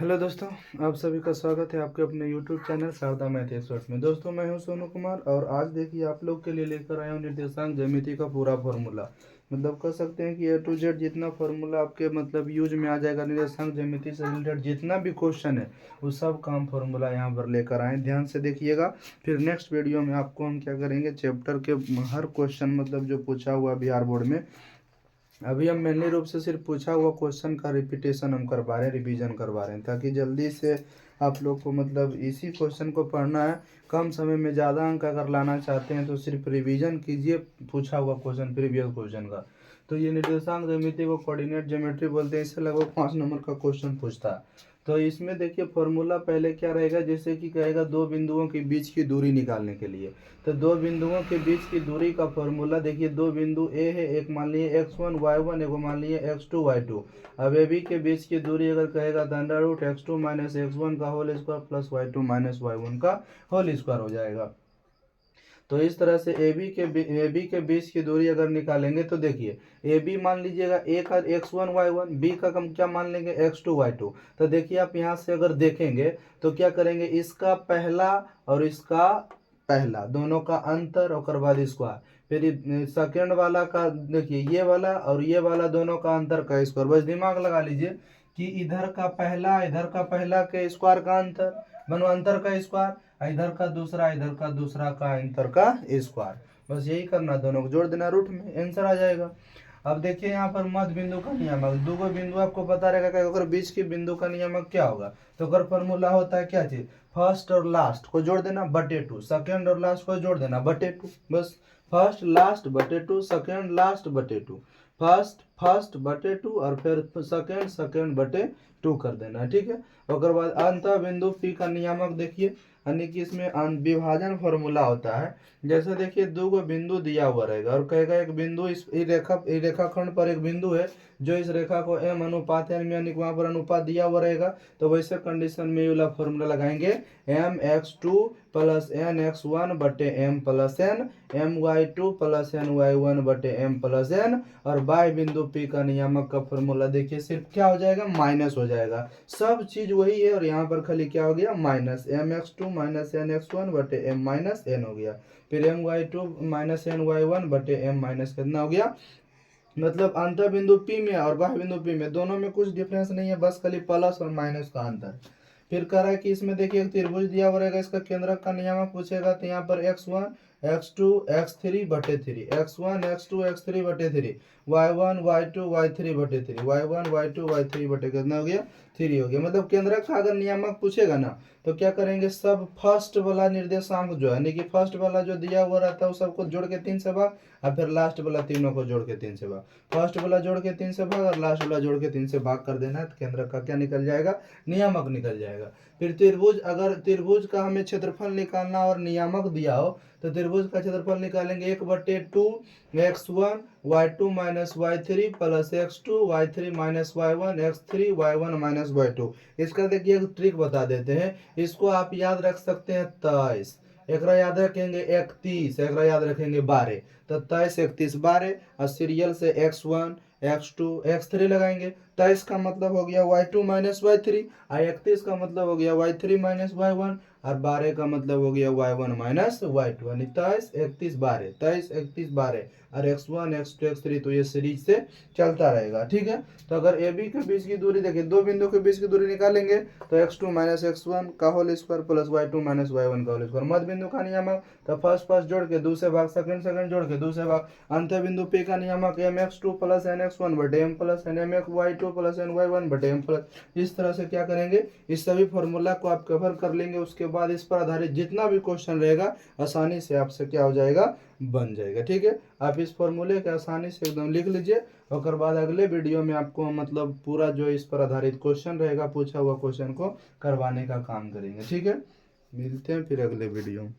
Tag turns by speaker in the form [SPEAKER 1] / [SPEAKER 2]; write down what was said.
[SPEAKER 1] Hello दोस्तों, आप सभी का स्वागत है आपके अपने YouTube channel Sharda math expert में। दोस्तों, मैं हूं सोनू कुमार और आज देखिए आप लोग के लिए लेकर आया हूं निर्देशांक ज्यामिति का पूरा फॉर्मूला। मतलब कह सकते हैं कि ए टू जेड जितना फॉर्मूला आपके मतलब यूज में आ जाएगा, निर्देशांक ज्यामिति से रिलेटेड जितना भी क्वेश्चन है वो सब काम फॉर्मूला यहाँ पर लेकर आए। ध्यान से देखिएगा। फिर नेक्स्ट वीडियो में आपको हम क्या करेंगे, चैप्टर के हर क्वेश्चन मतलब जो पूछा हुआ बिहार बोर्ड में, अभी हम मेनली रूप से सिर्फ पूछा हुआ क्वेश्चन का रिपीटेशन हम करवा रहे हैं, रिवीजन करवा रहे हैं, ताकि जल्दी से आप लोग को मतलब इसी क्वेश्चन को पढ़ना है। कम समय में ज़्यादा अंक अगर लाना चाहते हैं तो सिर्फ रिवीजन कीजिए पूछा हुआ क्वेश्चन, प्रीवियस क्वेश्चन का। तो ये निर्देशांक ज्यामिति को कोऑर्डिनेट ज्योमेट्री बोलते हैं। इससे लगभग 5 नंबर का क्वेश्चन पूछता है। तो इसमें देखिए फॉर्मूला पहले क्या रहेगा, जैसे कि कहेगा दो बिंदुओं के बीच की दूरी निकालने के लिए। तो दो बिंदुओं के बीच की दूरी का फॉर्मूला देखिए, दो बिंदु ए है, एक मान लीजिए x1 y1, एक मान लीजिए x2 y2। अब ए बी के बीच की दूरी अगर कहेगा तो under root x2 minus x1 का whole square plus y2 minus y1 का होल स्क्वायर हो जाएगा। तो इस तरह से ए बी के बीच की दूरी अगर निकालेंगे तो देखिए, ए बी मान लीजिएगा ए का x1 y1, बी का हम क्या मान लेंगे x2 y2। तो देखिए आप यहाँ से अगर देखेंगे तो क्या करेंगे, इसका पहला और इसका पहला दोनों का अंतर और बाद स्क्वायर, फिर सेकेंड वाला का देखिए ये वाला और ये वाला दोनों का अंतर का स्क्वायर। बस दिमाग लगा लीजिए कि इधर का पहला के स्क्वायर का अंतर बनो अंतर का स्क्वायर, इधर का दूसरा का अंतर का स्क्वायर। बस यही करना, दोनों को जोड़ देना रूट में, आंसर आ जाएगा। अब देखिए यहाँ पर मध्य बिंदु का नियामक, दो गो बिंदु आपको पता रहेगा कि अगर बीच के बिंदु का नियामक क्या होगा। तो अगर फॉर्मूला होता है क्या चीज, फर्स्ट और लास्ट को जोड़ देना बटे टू, सेकेंड और लास्ट को जोड़ देना बटे टू। बस फर्स्ट लास्ट बटे टू, सेकेंड लास्ट बटे टू, फर्स्ट फर्स्ट बटे टू और फिर सेकेंड सेकेंड बटे टू कर देना, ठीक है। और बाद अंत बिंदु पी का नियामक देखिए, यानी कि इसमें विभाजन फॉर्मूला होता है। जैसे देखिए दो गो बिंदु दिया हुआ रहेगा और कहेगा एक बिंदु इस रेखाखंड पर एक बिंदु है जो इस रेखा को m अनुपात n में, यानी वहां पर अनुपात दिया हुआ रहेगा। तो वैसे कंडीशन में ये वाला फॉर्मूला लगाएंगे, mx2 प्लस nx1 बटे m plus n, my2 plus ny1 बटे m प्लस n। और बाय बिंदु p का नियामक का फॉर्मूला देखिए सिर्फ क्या हो जाएगा, माइनस हो जाएगा। सब चीज वही है और यहाँ पर खाली क्या हो गया, माइनस mx2 माइनस nx1 बटे m माइनस n हो गया। फिर my2 माइनस ny1 बटे m माइनस कितना हो गया। मतलब अंतर बिंदु P में और बाह्य बिंदु P में दोनों में कुछ डिफरेंस नहीं है, बस खाली प्लस और माइनस का अंतर। फिर कह रहा है कि इसमें देखिए एक त्रिभुज दिया हुआ रहेगा, इसका केंद्रक का नियामक पूछेगा। तो यहाँ पर x1 x2 x3 बटे 3, x1 x2 x3 बटे 3, y1 y2 y3 बटे 3, y1 y2 y3 बटे कितना हो गया, 3 हो गया। मतलब केंद्रक का अगर नियामक पूछेगा ना तो क्या करेंगे, सब फर्स्ट वाला निर्देशांक जो है, यानी कि फर्स्ट वाला जो दिया हुआ रहता है वो सबको जोड़ के 3 से भाग, और फिर लास्ट वाला तीनों को जोड़ के 3 से भाग। फर्स्ट वाला जोड़ के 3 से भाग और लास्ट वाला जोड़ के 3 से भाग कर देना है, तो केंद्र का क्या निकल जाएगा, नियामक निकल जाएगा। फिर त्रिभुज, अगर त्रिभुज का हमें क्षेत्रफल निकालना और नियामक दिया हो तो त्रिभुज का क्षेत्रफल निकालेंगे 1/2 x1 y2 minus y3 plus x2 y3 minus y1 x3 y1 minus y2। इसका देखिए एक ट्रिक बता देते हैं, इसको आप याद रख सकते हैं 23, एक याद रखेंगे 31, एक याद रखेंगे 12। तो 23 31 12 और सीरियल से x1 x2 x3 लगाएंगे। 23 का मतलब हो गया y2 माइनस y3 और 31 का मतलब हो गया y3 माइनस y1 और 12 का मतलब हो गया y1 माइनस y2, यानी 23 31 12, 23 31 12 और x1 x2 x3। तो ये सीरीज से चलता रहेगा, ठीक है। तो अगर ए बी के बीच की दूरी देखिए, दो बिंदु के बीच की दूरी निकालेंगे तो x2 माइनस x1 का whole square plus y2 minus y1 का होल स्क्वायर। मध्य बिंदु का नियामक तो फर्स्ट फर्स्ट जोड़ के दूसरे भाग, सेकंड सेकंड जोड़ के दूसरे भाग। अंत बिंदु p का नियामक mx2 प्लस nx1 बटे m plus n, my2 plus ny1 बटे m प्लस। इस तरह से क्या करेंगे, इस सभी फॉर्मूला को आप कवर कर लेंगे। उसके बाद इस पर आधारित जितना भी क्वेश्चन रहेगा आसानी से आपसे क्या हो जाएगा, बन जाएगा, ठीक है। आप इस फॉर्मूले के आसानी से एकदम लिख लीजिए। और बाद अगले वीडियो में आपको मतलब पूरा जो इस पर आधारित क्वेश्चन रहेगा, पूछा हुआ क्वेश्चन को करवाने का काम करेंगे, ठीक है। मिलते हैं फिर अगले वीडियो में।